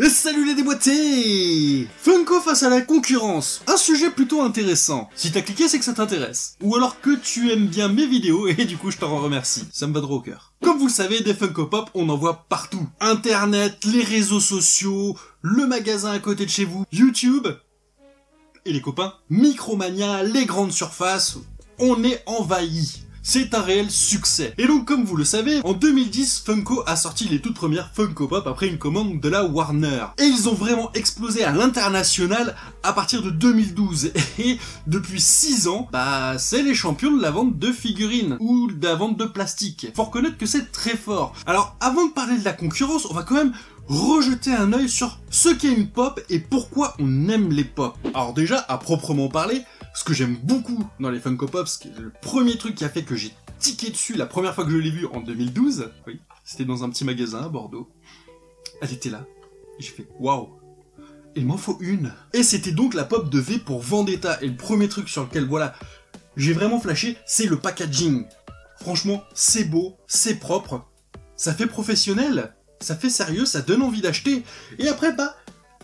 Et salut les déboîtés! Funko face à la concurrence, un sujet plutôt intéressant. Si t'as cliqué, c'est que ça t'intéresse. Ou alors que tu aimes bien mes vidéos et du coup je t'en remercie, ça me va droit au cœur. Comme vous le savez, des Funko Pop, on en voit partout. Internet, les réseaux sociaux, le magasin à côté de chez vous, YouTube, et les copains, Micromania, les grandes surfaces, on est envahi. C'est un réel succès. Et donc, comme vous le savez, en 2010, Funko a sorti les toutes premières Funko Pop après une commande de la Warner. Et ils ont vraiment explosé à l'international à partir de 2012. Et depuis 6 ans, c'est les champions de la vente de figurines, ou de la vente de plastique. Faut reconnaître que c'est très fort. Alors, avant de parler de la concurrence, on va quand même rejeter un œil sur ce qu'est une pop et pourquoi on aime les pop. Alors déjà, à proprement parler, ce que j'aime beaucoup dans les Funko Pop, ce qui est le premier truc qui a fait que j'ai tiqué dessus la première fois que je l'ai vu en 2012, oui, c'était dans un petit magasin à Bordeaux. Elle était là, et j'ai fait waouh, il m'en faut une. Et c'était donc la pop de V pour Vendetta, et le premier truc sur lequel, voilà, j'ai vraiment flashé, c'est le packaging. Franchement, c'est beau, c'est propre, ça fait professionnel, ça fait sérieux, ça donne envie d'acheter. Et après,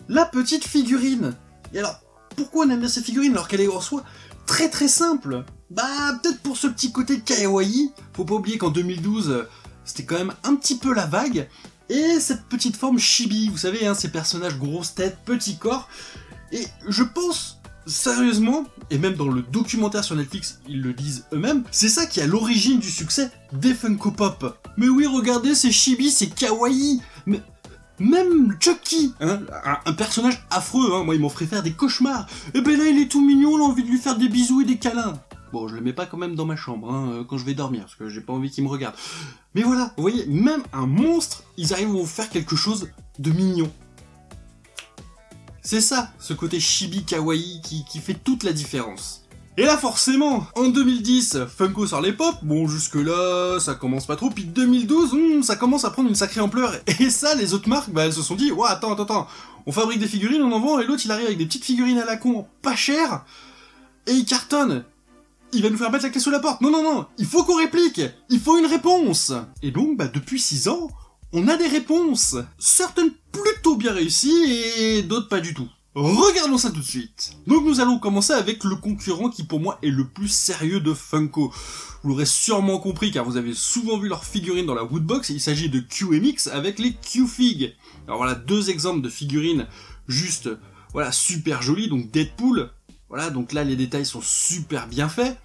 la petite figurine. Et alors, pourquoi on aime bien cette figurine alors qu'elle est en soi très très simple? Peut-être pour ce petit côté kawaii. Faut pas oublier qu'en 2012, c'était quand même un petit peu la vague. Et cette petite forme chibi, vous savez, ces personnages grosse tête, petit corps. Et je pense, sérieusement, et même dans le documentaire sur Netflix, ils le disent eux-mêmes, c'est ça qui est à l'origine du succès des Funko Pop. Mais oui, regardez, c'est chibi, c'est kawaii. Mais même Chucky, un personnage affreux, moi il m'en ferait faire des cauchemars. Et ben là il est tout mignon, on a envie de lui faire des bisous et des câlins. Bon, je le mets pas quand même dans ma chambre, quand je vais dormir, parce que j'ai pas envie qu'il me regarde. Mais voilà, vous voyez, même un monstre, ils arrivent à vous faire quelque chose de mignon. C'est ça, ce côté chibi kawaii qui fait toute la différence. Et là forcément, en 2010, Funko sort les pop, bon jusque là, ça commence pas trop, puis 2012, ça commence à prendre une sacrée ampleur, et ça, les autres marques, elles se sont dit, ouais, attends, on fabrique des figurines, on en vend, et l'autre il arrive avec des petites figurines à la con, pas chères, et il cartonne. Il va nous faire mettre la clé sous la porte, non, il faut qu'on réplique, il faut une réponse. Et donc, depuis 6 ans, on a des réponses, certaines plutôt bien réussies, et d'autres pas du tout. Regardons ça tout de suite. Donc nous allons commencer avec le concurrent qui pour moi est le plus sérieux de Funko. Vous l'aurez sûrement compris car vous avez souvent vu leurs figurines dans la Woodbox, il s'agit de QMX avec les Q-Fig. Alors voilà, 2 exemples de figurines juste, voilà, super jolies, donc Deadpool, voilà, donc là les détails sont super bien faits.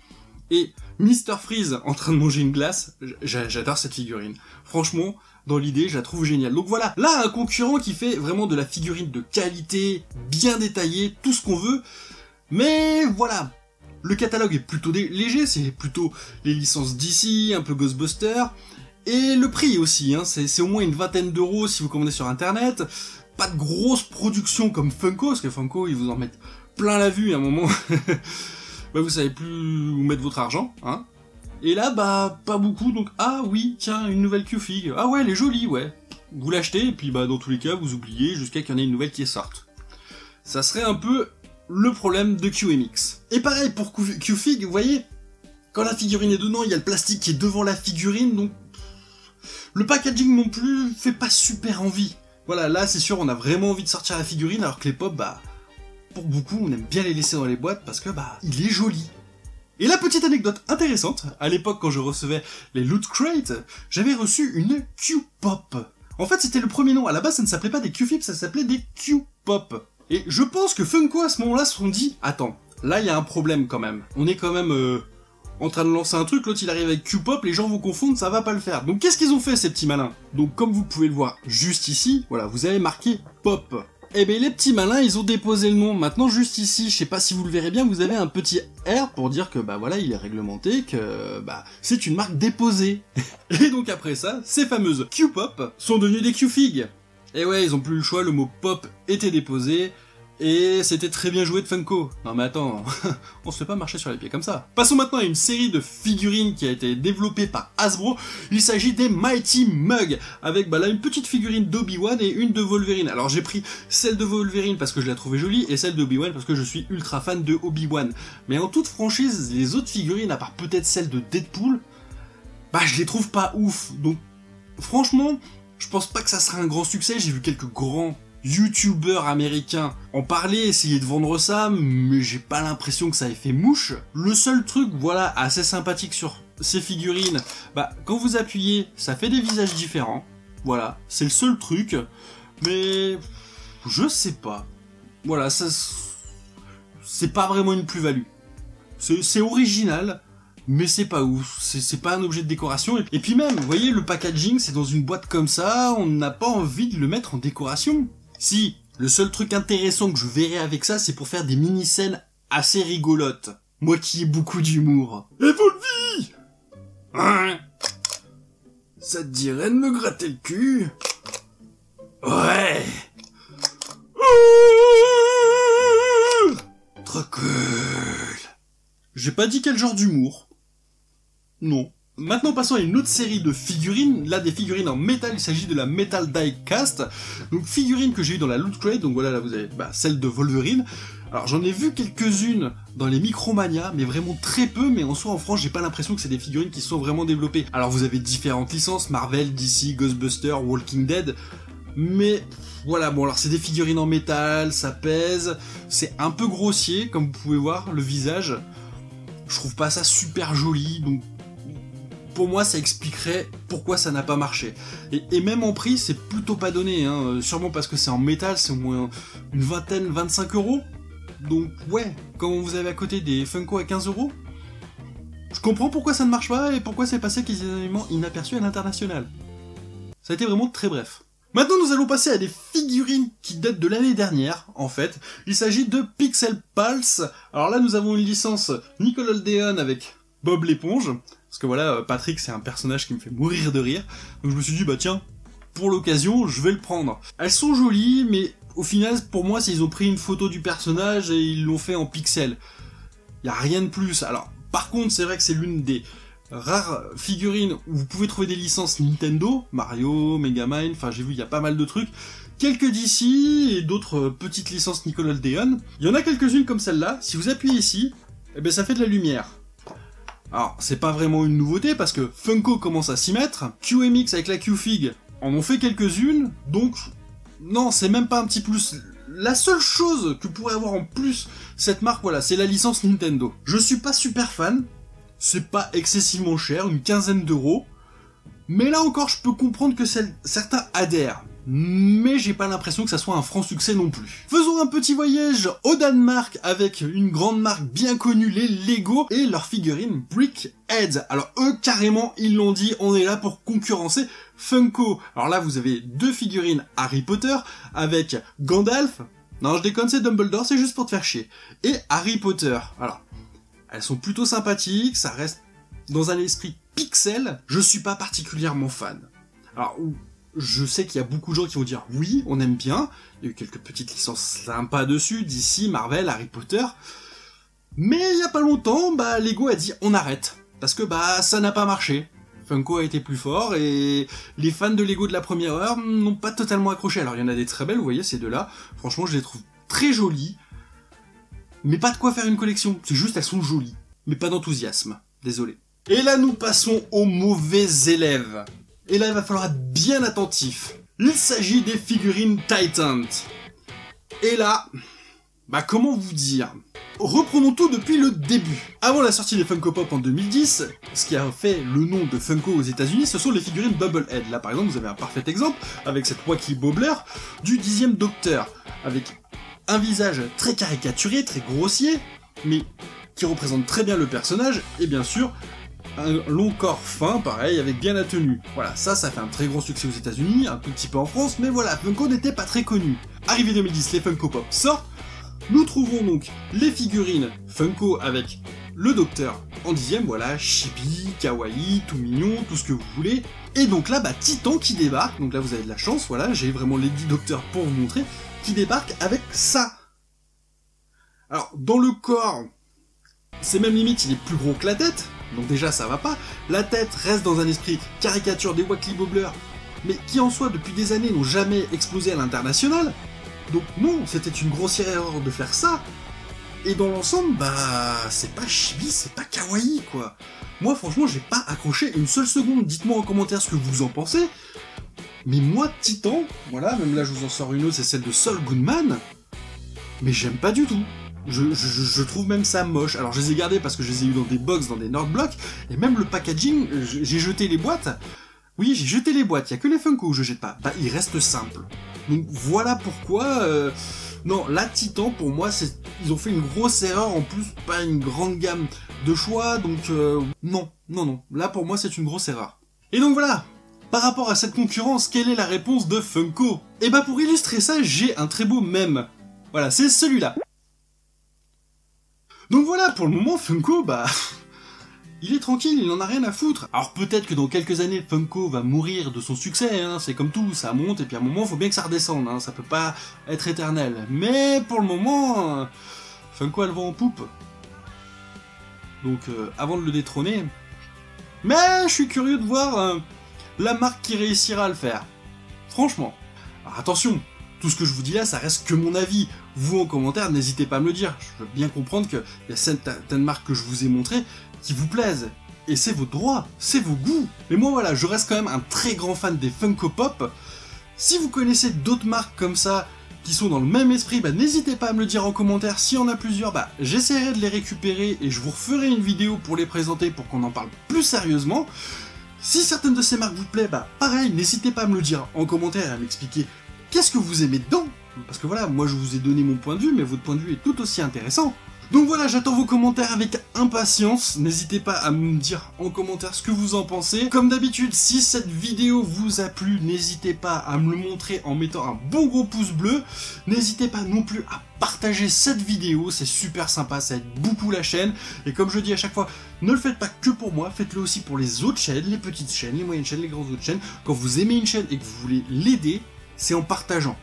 Et Mr. Freeze en train de manger une glace, j'adore cette figurine. Franchement, dans l'idée, je la trouve géniale. Donc voilà, là un concurrent qui fait vraiment de la figurine de qualité, bien détaillée, tout ce qu'on veut. Mais voilà, le catalogue est plutôt léger, c'est plutôt les licences DC, un peu Ghostbusters. Et le prix aussi, c'est au moins une vingtaine d'euros si vous commandez sur internet. Pas de grosse production comme Funko, parce que Funko, ils vous en mettent plein la vue à un moment. Vous savez plus où mettre votre argent, Et là, pas beaucoup, donc, ah oui, tiens, une nouvelle Q-Fig. Ah ouais, elle est jolie, ouais. Vous l'achetez, et puis dans tous les cas, vous oubliez jusqu'à qu'il y en ait une nouvelle qui sorte. Ça serait un peu le problème de QMX. Et pareil pour Q-Fig, vous voyez, quand la figurine est dedans, il y a le plastique qui est devant la figurine, donc le packaging non plus fait pas super envie. Voilà, là, c'est sûr, on a vraiment envie de sortir la figurine, alors que les pop, pour beaucoup, on aime bien les laisser dans les boîtes, parce que, il est joli. Et la petite anecdote intéressante, à l'époque quand je recevais les Loot Crate, j'avais reçu une Q-Pop. En fait c'était le premier nom, à la base ça ne s'appelait pas des Q-Fip, ça s'appelait des Q-Pop. Et je pense que Funko à ce moment-là se sont dit, attends, là il y a un problème quand même. On est quand même en train de lancer un truc, l'autre il arrive avec Q-Pop, les gens vont confondre, ça va pas le faire. Donc qu'est-ce qu'ils ont fait ces petits malins? Donc comme vous pouvez le voir juste ici, voilà, vous avez marqué Pop. Eh ben les petits malins, ils ont déposé le nom. Maintenant, juste ici, je sais pas si vous le verrez bien, vous avez un petit R pour dire que, voilà, il est réglementé, que, c'est une marque déposée. Et donc après ça, ces fameuses Q-Pop sont devenues des Q-Fig. Et ouais, ils ont plus le choix, le mot pop était déposé, et c'était très bien joué de Funko. Non mais attends, on se fait pas marcher sur les pieds comme ça. Passons maintenant à une série de figurines qui a été développée par Hasbro. Il s'agit des Mighty Mug, avec là une petite figurine d'Obi-Wan et une de Wolverine. Alors j'ai pris celle de Wolverine parce que je la trouvais jolie, et celle d'Obi-Wan parce que je suis ultra fan de Obi-Wan. Mais en toute franchise, les autres figurines, à part peut-être celle de Deadpool, je les trouve pas ouf. Donc franchement, je pense pas que ça sera un grand succès, j'ai vu quelques grands youtubeurs américains en parlaient, essayaient de vendre ça, mais j'ai pas l'impression que ça ait fait mouche. Le seul truc, voilà, assez sympathique sur ces figurines, bah, quand vous appuyez, ça fait des visages différents. Voilà, c'est le seul truc, mais je sais pas. Voilà, ça, c'est pas vraiment une plus-value. C'est original, mais c'est pas ouf, c'est pas un objet de décoration. Et puis même, vous voyez, le packaging, c'est dans une boîte comme ça, on n'a pas envie de le mettre en décoration. Si, le seul truc intéressant que je verrais avec ça, c'est pour faire des mini-scènes assez rigolotes. Moi qui ai beaucoup d'humour. Et Volvi, hein, ça te dirait de me gratter le cul? Ouais. Trop cool. J'ai pas dit quel genre d'humour. Non. Maintenant passons à une autre série de figurines, là des figurines en métal, il s'agit de la Metal Die Cast, donc figurines que j'ai eu dans la Loot Crate, donc voilà là vous avez celle de Wolverine. Alors j'en ai vu quelques-unes dans les Micromania, mais vraiment très peu, mais en soi en France j'ai pas l'impression que c'est des figurines qui sont vraiment développées. Alors vous avez différentes licences, Marvel, DC, Ghostbusters, Walking Dead, mais voilà, bon alors c'est des figurines en métal, ça pèse, c'est un peu grossier comme vous pouvez voir, le visage. Je trouve pas ça super joli, donc pour moi ça expliquerait pourquoi ça n'a pas marché. Et même en prix c'est plutôt pas donné, hein. Sûrement parce que c'est en métal, c'est au moins une vingtaine, 25 €. Donc ouais, quand vous avez à côté des Funko à 15 €, je comprends pourquoi ça ne marche pas et pourquoi c'est passé quasiment inaperçu à l'international. Ça a été vraiment très bref. Maintenant nous allons passer à des figurines qui datent de l'année dernière, en fait. Il s'agit de Pixel Pulse. Alors là nous avons une licence Nickelodeon avec Bob l'éponge. Parce que voilà, Patrick c'est un personnage qui me fait mourir de rire. Donc je me suis dit bah tiens, pour l'occasion je vais le prendre. Elles sont jolies mais au final pour moi c'est ils ont pris une photo du personnage et ils l'ont fait en pixels. Y a rien de plus. Alors par contre c'est vrai que c'est l'une des rares figurines où vous pouvez trouver des licences Nintendo, Mario, Megaman, enfin j'ai vu il y a pas mal de trucs, quelques DC et d'autres petites licences Nickelodeon. Il y en a quelques-unes comme celle-là, si vous appuyez ici, eh ben ça fait de la lumière. Alors c'est pas vraiment une nouveauté parce que Funko commence à s'y mettre, QMX avec la Q-Fig en ont fait quelques-unes, donc non c'est même pas un petit plus. La seule chose que pourrait avoir en plus cette marque, voilà, c'est la licence Nintendo. Je suis pas super fan, c'est pas excessivement cher, une quinzaine d'euros. Mais là encore, je peux comprendre que certains adhèrent. Mais j'ai pas l'impression que ça soit un franc succès non plus. Faisons un petit voyage au Danemark avec une grande marque bien connue, les Lego, et leur figurine Brickhead. Alors eux, carrément, ils l'ont dit, on est là pour concurrencer Funko. Alors là, vous avez deux figurines Harry Potter avec Gandalf. Non, je déconne, c'est Dumbledore, c'est juste pour te faire chier. Et Harry Potter. Alors, elles sont plutôt sympathiques, ça reste dans un esprit pixel, je suis pas particulièrement fan. Alors, je sais qu'il y a beaucoup de gens qui vont dire oui, on aime bien, il y a eu quelques petites licences sympas dessus, DC, Marvel, Harry Potter, mais il y a pas longtemps, Lego a dit on arrête, parce que ça n'a pas marché. Funko a été plus fort, et les fans de Lego de la première heure n'ont pas totalement accroché. Alors il y en a des très belles, vous voyez, ces deux-là, franchement je les trouve très jolies, mais pas de quoi faire une collection, c'est juste elles sont jolies, mais pas d'enthousiasme, désolé. Et là nous passons aux mauvais élèves. Et là il va falloir être bien attentif. Il s'agit des figurines Titans. Et là, comment vous dire? Reprenons tout depuis le début. Avant la sortie des Funko Pop en 2010, ce qui a fait le nom de Funko aux États-Unis, ce sont les figurines Bubblehead. Là par exemple vous avez un parfait exemple avec cette Wacky Bobbler du 10e Docteur, avec un visage très caricaturé, très grossier, mais qui représente très bien le personnage, et bien sûr, un long corps fin, pareil, avec bien la tenue. Voilà, ça fait un très gros succès aux États-Unis, un tout petit peu en France, mais voilà, Funko n'était pas très connu. Arrivé 2010, les Funko Pop sortent, nous trouvons donc les figurines Funko avec le Docteur en 10e, voilà, chibi, kawaii, tout mignon, tout ce que vous voulez. Et donc là, Titan qui débarque, donc là vous avez de la chance, voilà, j'ai vraiment Lady Docteur pour vous montrer, qui débarque avec ça. Alors, dans le corps, c'est même limite, il est plus gros que la tête, donc déjà ça va pas. La tête reste dans un esprit caricature des Wacky Bobbler, mais qui en soi depuis des années n'ont jamais explosé à l'international. Donc non, c'était une grossière erreur de faire ça. Et dans l'ensemble, c'est pas chibi, c'est pas kawaii quoi. Moi franchement j'ai pas accroché une seule seconde, dites-moi en commentaire ce que vous en pensez. Mais moi, Titan, voilà, même là je vous en sors une autre, c'est celle de Saul Goodman, mais j'aime pas du tout. Je trouve même ça moche. Alors je les ai gardés parce que je les ai eu dans des box, dans des Nordblock, et même le packaging, j'ai jeté les boîtes. Oui, j'ai jeté les boîtes, il y a que les Funko que je jette pas. Bah, il reste simple. Donc voilà pourquoi... Non, la Titan, pour moi, ils ont fait une grosse erreur, en plus, pas une grande gamme de choix, donc non. Là, pour moi, c'est une grosse erreur. Et donc voilà, par rapport à cette concurrence, quelle est la réponse de Funko? Et bah pour illustrer ça, j'ai un très beau mème. Voilà, c'est celui-là. Donc voilà, pour le moment, Funko, bah... il est tranquille, il en a rien à foutre. Alors peut-être que dans quelques années, Funko va mourir de son succès, hein, c'est comme tout, ça monte, et puis à un moment, faut bien que ça redescende, hein, ça peut pas être éternel. Mais pour le moment, Funko a le vent en poupe. Donc avant de le détrôner... Mais je suis curieux de voir la marque qui réussira à le faire. Franchement. Alors attention, tout ce que je vous dis là, ça reste que mon avis. Vous en commentaire, n'hésitez pas à me le dire. Je veux bien comprendre qu'il y a certaines marques que je vous ai montrées qui vous plaisent. Et c'est vos droits, c'est vos goûts. Mais moi voilà, je reste quand même un très grand fan des Funko Pop. Si vous connaissez d'autres marques comme ça, qui sont dans le même esprit, bah n'hésitez pas à me le dire en commentaire. S'il y en a plusieurs, bah j'essaierai de les récupérer et je vous referai une vidéo pour les présenter pour qu'on en parle plus sérieusement. Si certaines de ces marques vous plaisent, bah pareil, n'hésitez pas à me le dire en commentaire et à m'expliquer qu'est-ce que vous aimez dedans. Parce que voilà, moi je vous ai donné mon point de vue, mais votre point de vue est tout aussi intéressant. Donc voilà, j'attends vos commentaires avec impatience, n'hésitez pas à me dire en commentaire ce que vous en pensez. Comme d'habitude, si cette vidéo vous a plu, n'hésitez pas à me le montrer en mettant un bon gros pouce bleu. N'hésitez pas non plus à partager cette vidéo, c'est super sympa, ça aide beaucoup la chaîne. Et comme je dis à chaque fois, ne le faites pas que pour moi, faites-le aussi pour les autres chaînes, les petites chaînes, les moyennes chaînes, les grandes autres chaînes. Quand vous aimez une chaîne et que vous voulez l'aider, c'est en partageant,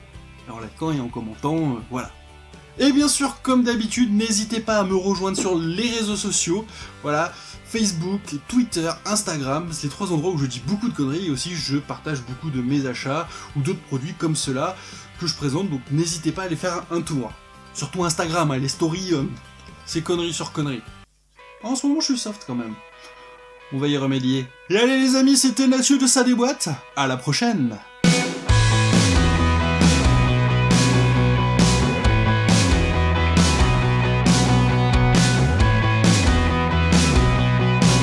en likant et en commentant, voilà. Et bien sûr, comme d'habitude, n'hésitez pas à me rejoindre sur les réseaux sociaux, voilà, Facebook, Twitter, Instagram, c'est les 3 endroits où je dis beaucoup de conneries et aussi je partage beaucoup de mes achats ou d'autres produits comme ceux-là que je présente, donc n'hésitez pas à aller faire un tour. Surtout Instagram, hein, les stories, c'est conneries sur conneries. En ce moment, je suis soft quand même. On va y remédier. Et allez les amis, c'était Nathieu de Ça déboîte, à la prochaine.